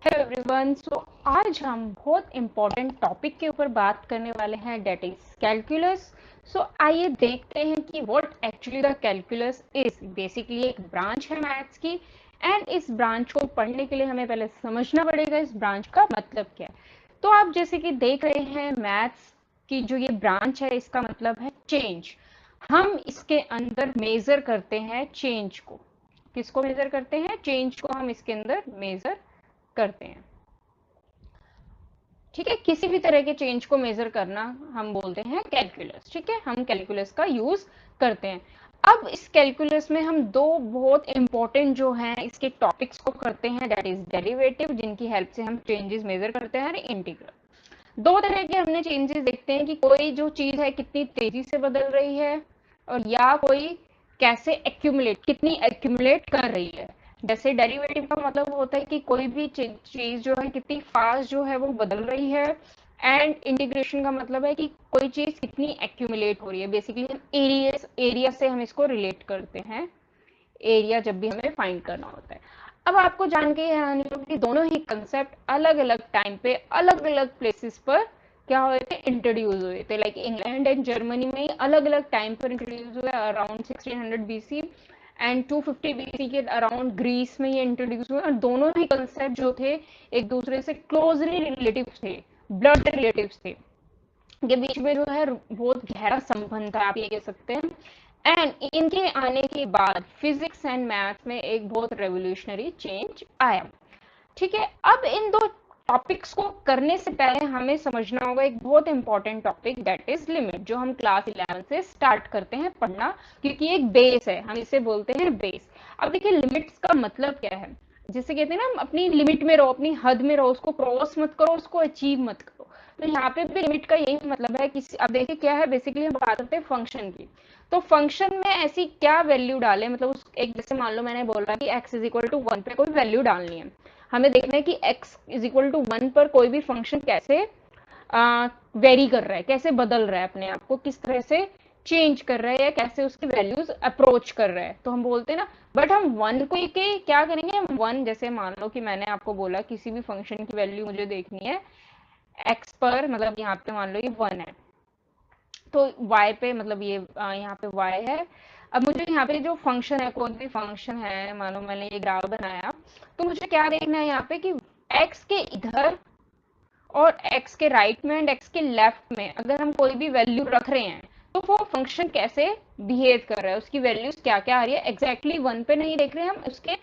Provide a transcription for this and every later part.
Hello everyone. आज हम बहुत इम्पोर्टेंट टॉपिक के ऊपर बात करने वाले हैं, डेट इज कैलकुलस। आइए देखते हैं कि what actually the calculus is. Basically एक ब्रांच है मैथ्स की, एंड इस ब्रांच को पढ़ने के लिए हमें पहले समझना पड़ेगा इस ब्रांच का मतलब क्या है। तो आप जैसे कि देख रहे हैं, मैथ्स की जो ये ब्रांच है इसका मतलब है चेंज। हम इसके अंदर मेजर करते हैं चेंज को। किसको मेजर करते हैं? चेंज को हम इसके अंदर मेजर करते हैं। ठीक है, किसी भी तरह के चेंज को मेजर करना हम बोलते हैं कैलकुलस। ठीक है, हम कैलकुलस का यूज करते हैं। अब इस कैलकुलस में हम दो बहुत इंपॉर्टेंट जो हैं इसके टॉपिक्स को करते हैं, दैट इज डेरिवेटिव, जिनकी हेल्प से हम चेंजेस मेजर करते हैं, और इंटीग्रल। दो तरह के हमने चेंजेस देखते हैं कि कोई जो चीज है कितनी तेजी से बदल रही है, और या कोई कैसे एक्यूमुलेट, कितनी एक्यूमुलेट कर रही है। जैसे डेरिवेटिव का मतलब होता है कि कोई भी चीज जो है कितनी फास्ट जो है वो बदल रही है, एंड इंटीग्रेशन का मतलब है कि कोई चीज कितनी एक्यूमुलेट हो रही है। बेसिकली हम एरिया से हम इसको रिलेट करते हैं, एरिया जब भी हमें फाइंड करना होता है। अब आपको जान के हैरानी होगी कि दोनों ही कंसेप्ट अलग अलग टाइम पे अलग अलग प्लेसेस पर क्या हुए थे, इंट्रोड्यूस हुए थे। लाइक इंग्लैंड एंड जर्मनी में अलग अलग टाइम पर इंट्रोड्यूस हुए, अराउंड 1600 बीसी, एंड 250 बीसी के अराउंड ग्रीस में ये इंट्रोड्यूस हुए। और दोनों ही कंसेप्ट जो थे एक दूसरे से क्लोजली रिलेटिव थे, ब्लड रिलेटिव थे, के बीच में जो है बहुत गहरा संबंध था, आप ये कह सकते हैं। एंड इनके आने के बाद फिजिक्स एंड मैथ्स में एक बहुत रेवोल्यूशनरी चेंज आया। ठीक है, अब इन दो टॉपिक्स को करने से पहले हमें समझना होगा एक बहुत important topic, that is limit, जो हम क्लास 11 से स्टार्ट करते हैं पढ़ना, क्योंकि एक बेस है, हम इसे बोलते हैं बेस। अब देखिए, लिमिट्स का मतलब क्या है। जिसे कहते हैं ना, अपनी लिमिट में रहो, अपनी हद में रहो, उसको क्रॉस मत करो, उसको अचीव मत करो। तो यहाँ पे भी लिमिट का यही मतलब है कि अब देखिए क्या है, बेसिकली हम बात करते हैं फंक्शन की। तो फंक्शन में ऐसी क्या वैल्यू डाले, मतलब उस एक, जैसे मान लो मैंने बोला कि x इज इक्वल टू 1 पे कोई वैल्यू डालनी है। हमें देखना है कि x इज इक्वल टू 1 पर कोई भी फंक्शन कैसे वेरी कर रहा है, कैसे बदल रहा है, अपने आप को किस तरह से चेंज कर रहा है, या कैसे उसकी वैल्यूज अप्रोच कर रहा है। तो हम बोलते हैं ना, बट हम वन को के क्या करेंगे, हम वन, जैसे मान लो कि मैंने आपको बोला किसी भी फंक्शन की वैल्यू मुझे देखनी है x पर, मतलब यहाँ पे मान लो ये 1 है, तो y पे मतलब ये यहाँ पे y है। अब मुझे यहाँ पे जो फंक्शन है, कोई भी फंक्शन है, मानो मैंने ये ग्राफ बनाया, तो मुझे क्या देखना है यहाँ पे कि x के इधर और x के राइट में एंड x के लेफ्ट में अगर हम कोई भी वैल्यू रख रहे हैं, तो वो फंक्शन कैसे बिहेव कर रहा है, उसकी वैल्यूज क्या क्या आ रही है। एग्जैक्टली वन पे नहीं देख रहे हैं हम, उसके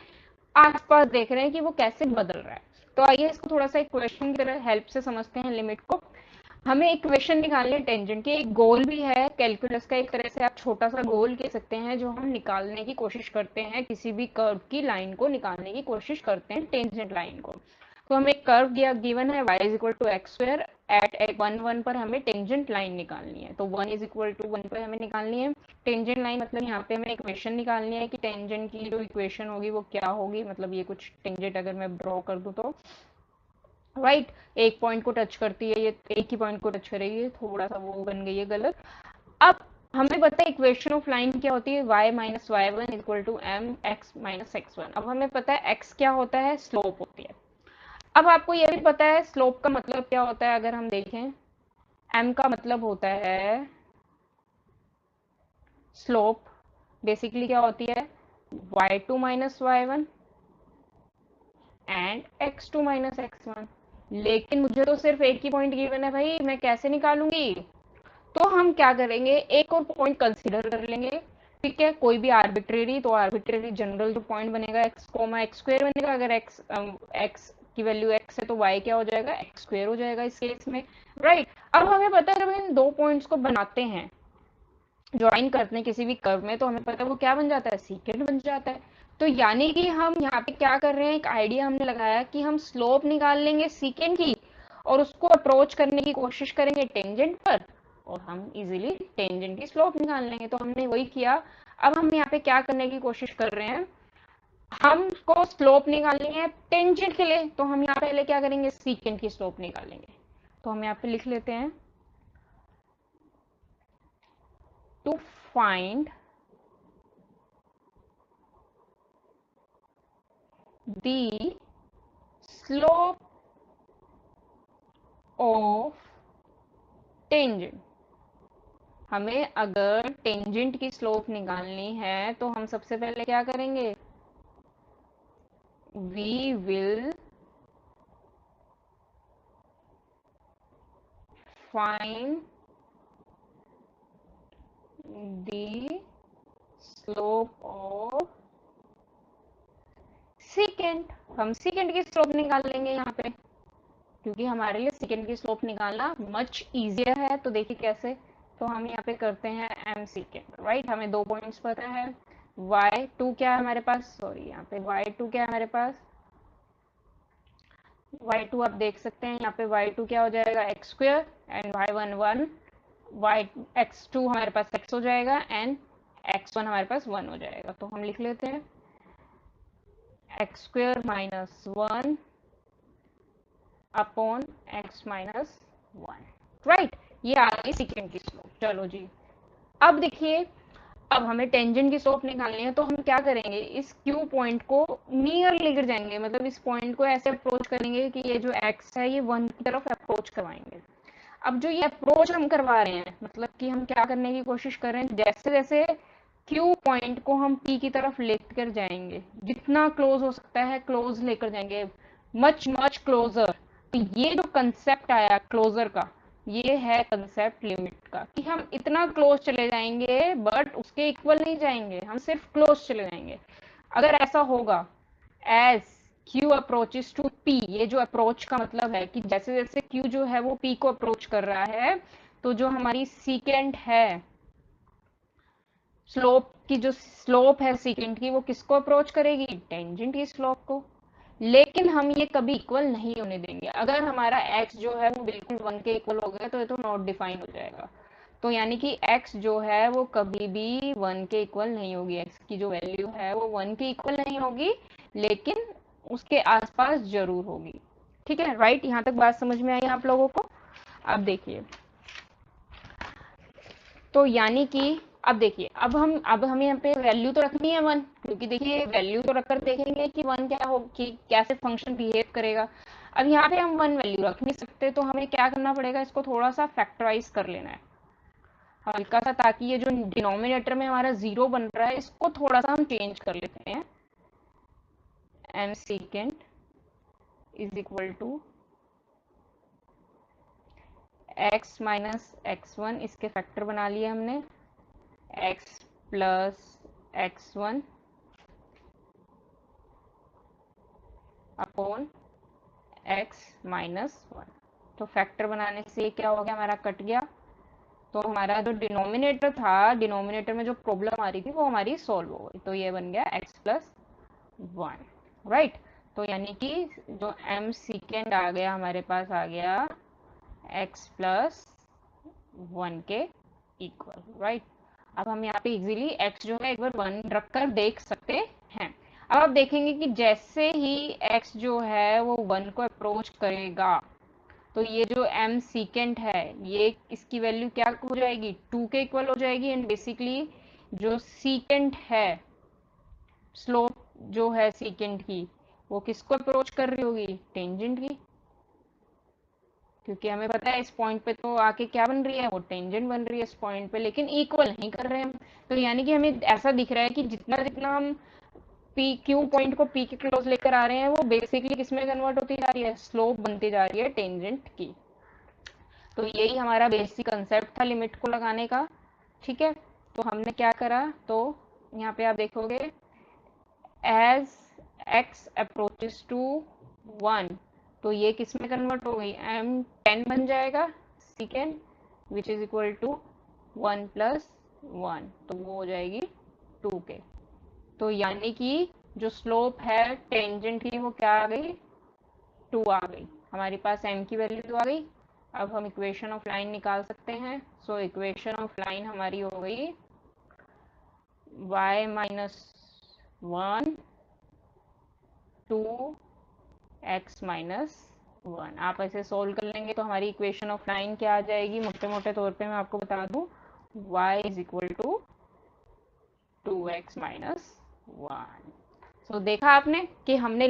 आसपास देख रहे हैं कि वो कैसे बदल रहा है। तो आइए इसको थोड़ा सा एक क्वेश्चन की तरह हेल्प से समझते हैं लिमिट को। हमें इक्वेशन निकालनी है टेंजेंट की, एक गोल भी है कैलकुलस का, एक तरह से आप छोटा सा गोल कह सकते हैं, जो हम निकालने की कोशिश करते हैं, किसी भी कर्व की लाइन को निकालने की कोशिश करते हैं, टेंजेंट लाइन को। तो हमें एक कर्व दिया गिवन है, y is equal to x square, at 1 1 पर हमें टेंजेंट लाइन निकालनी है। तो 1 इज इक्वल टू 1 पर हमें निकालनी है टेंजेंट लाइन, मतलब यहाँ पे हमें इक्वेशन निकालनी है कि टेंजेंट की जो इक्वेशन होगी वो क्या होगी। मतलब ये कुछ टेंजेंट अगर मैं ड्रॉ कर दूं तो राइट, एक पॉइंट को टच करती है, ये एक ही पॉइंट को टच करेगी, थोड़ा सा वो बन गई है गलत। अब हमें पता है इक्वेशन ऑफ लाइन क्या होती है, y minus y one equal to m x minus x one. अब हमें पता है x क्या होता है, स्लोप होती है। अब आपको यह भी पता है स्लोप का मतलब क्या होता है, अगर हम देखें m का मतलब होता है स्लोप, बेसिकली क्या होती है, y2 minus y one and x2 minus x one. लेकिन मुझे तो सिर्फ एक ही पॉइंट गिवन है भाई, मैं कैसे निकालूंगी। तो हम क्या करेंगे, एक और पॉइंट कंसीडर कर लेंगे। ठीक है, कोई भी आर्बिट्रेरी, तो आर्बिट्रेरी जनरल जो पॉइंट बनेगा एक्स कोमा एक्स स्क्वेयर बनेगा। अगर एक्स की वैल्यू एक्स है तो वाई क्या हो जाएगा, एक्स स्क्वेयर हो जाएगा इस केस में। राइट, अब हमें पता है जब इन दो पॉइंट्स को बनाते हैं, ज्वाइन करते हैं किसी भी कर्व में, तो हमें पता है वो क्या बन जाता है, सीकेंट बन जाता है। तो यानी कि हम यहाँ पे क्या कर रहे हैं, एक आइडिया हमने लगाया कि हम स्लोप निकाल लेंगे सीकेंट की, और उसको अप्रोच करने की कोशिश करेंगे टेंजेंट पर, और हम इजीली टेंजेंट की स्लोप निकाल लेंगे। तो हमने वही किया। अब हम यहाँ पे क्या करने की कोशिश कर रहे हैं, हमको स्लोप निकालनी है टेंजेंट के लिए, तो हम यहाँ पहले क्या करेंगे, सीकेंट की स्लोप निकालेंगे। तो हम यहाँ पे लिख लेते हैं, to find the slope of tangent. हमें अगर टेंजेंट की स्लोप निकालनी है तो हम सबसे पहले क्या करेंगे, we will find the slope of second. हम सेकेंड की स्लोप निकाल लेंगे यहाँ पे, क्योंकि हमारे लिए सेकेंड की स्लोप निकालना मच इजियर है। तो देखिए कैसे, तो हम यहाँ पे करते हैं एम सेकेंड, राइट। हमें 2 पॉइंट्स पता है, y2 क्या है हमारे पास, सॉरी यहाँ पे y2 क्या है हमारे पास, y2 आप देख सकते हैं यहाँ पे y2 क्या हो जाएगा x square and y1 1, y x2 हमारे पास x हो जाएगा एंड x1 हमारे पास 1 हो जाएगा। तो हम लिख लेते हैं x square minus 1 upon x minus 1, right. ये आ गई सेकेंड की स्लोप। चलो जी, अब देखिए, अब हमें टेंजेंट की स्लोप निकालनी है, तो हम क्या करेंगे, इस Q पॉइंट को नियर लेकर जाएंगे, मतलब इस पॉइंट को ऐसे अप्रोच करेंगे कि ये जो x है ये 1 की तरफ अप्रोच करवाएंगे। अब जो ये अप्रोच हम करवा रहे हैं, मतलब कि हम क्या करने की कोशिश कर रहे हैं, जैसे जैसे Q पॉइंट को हम P की तरफ लेकर जाएंगे, जितना क्लोज हो सकता है क्लोज लेकर जाएंगे, मच मच क्लोजर। तो ये जो कंसेप्ट आया क्लोजर का, ये है कंसेप्ट लिमिट का, कि हम इतना क्लोज चले जाएंगे बट उसके इक्वल नहीं जाएंगे, हम सिर्फ क्लोज चले जाएंगे। अगर ऐसा होगा, as Q approaches to P, ये जो अप्रोच का मतलब है कि जैसे जैसे Q जो है वो P को अप्रोच कर रहा है, तो जो हमारी सीकेंट है, स्लोप की जो स्लोप है सीकेंट की, वो किसको अप्रोच करेगी, टेंजेंट की स्लोप को। लेकिन हम ये कभी इक्वल नहीं होने देंगे। अगर हमारा x जो है वो बिल्कुल 1 के इक्वल हो गया तो ये तो नॉट डिफाइन हो जाएगा। तो यानी कि x जो है वो कभी भी 1 के इक्वल नहीं होगी, x की जो वैल्यू है वो 1 के इक्वल नहीं होगी, लेकिन उसके आसपास जरूर होगी। ठीक है, राइट। यहाँ तक बात समझ में आई आप लोगों को। अब देखिए, तो यानी कि अब देखिए, अब हमें यहाँ पे वैल्यू तो रखनी है 1, क्योंकि देखिए वैल्यू तो रखकर देखेंगे कि 1 क्या हो, कि कैसे फंक्शन बिहेव करेगा। अब यहाँ पे हम 1 वैल्यू रख नहीं सकते, तो हमें क्या करना पड़ेगा, इसको थोड़ा सा फैक्टराइज कर लेना है हल्का सा, ताकि ये जो डिनोमिनेटर में हमारा 0 बन रहा है इसको थोड़ा सा हम चेंज कर लेते हैं। M second is equal to x minus x1, इसके फैक्टर बना लिए हमने, x plus x1 upon x minus 1। तो फैक्टर बनाने से ये क्या हो गया, हमारा कट गया। तो हमारा जो डिनोमिनेटर था, डिनोमिनेटर में जो प्रॉब्लम आ रही थी वो हमारी सॉल्व हो गई। तो ये बन गया x प्लस 1, राइट। तो यानी कि जो m सीकेंड आ गया हमारे पास, आ गया x प्लस 1 के इक्वल, राइट। अब हम यहाँ पे इजीली x जो है एक बार 1 रखकर देख सकते हैं। अब आप देखेंगे कि जैसे ही x जो है वो 1 को अप्रोच करेगा, तो ये जो m सीकेंट है, ये इसकी वैल्यू क्या हो जाएगी, 2 के इक्वल हो जाएगी। एंड बेसिकली जो सीकेंट है, स्लोप जो है सीकेंट की, वो किसको अप्रोच कर रही होगी, टेंजेंट की। क्योंकि हमें पता है इस पॉइंट पे तो आके क्या बन रही है, वो टेंजेंट बन रही है इस पॉइंट पे, लेकिन इक्वल नहीं कर रहे हैं हम। तो यानी कि हमें ऐसा दिख रहा है कि जितना जितना हम पी क्यू पॉइंट को पी के क्लोज लेकर आ रहे हैं, वो बेसिकली किसमें कन्वर्ट होती जा रही है, स्लोप बनती जा रही है टेंजेंट की। तो यही हमारा बेसिक कंसेप्ट था लिमिट को लगाने का। ठीक है, तो हमने क्या करा, तो यहाँ पे आप देखोगे, एज x अप्रोचेस टू 1, तो ये किस में कन्वर्ट हो गई, m10 बन जाएगा second, which is equal to 1 plus 1, तो वो हो जाएगी 2 के। तो यानी कि जो स्लोप है टेंजेंट की वो क्या आ गई, 2 आ गई। हमारे पास m की वैल्यू आ गई। अब हम इक्वेशन ऑफ लाइन निकाल सकते हैं। सो इक्वेशन ऑफ लाइन हमारी हो गई y minus 1 to x minus 1। आप ऐसे सोल्व कर लेंगे तो हमारी इक्वेशन ऑफ लाइन क्या आ जाएगी, मोटे मोटे तौर पे मैं आपको बता दूं, y is equal to 2x minus 1। So देखा आपने कि हमने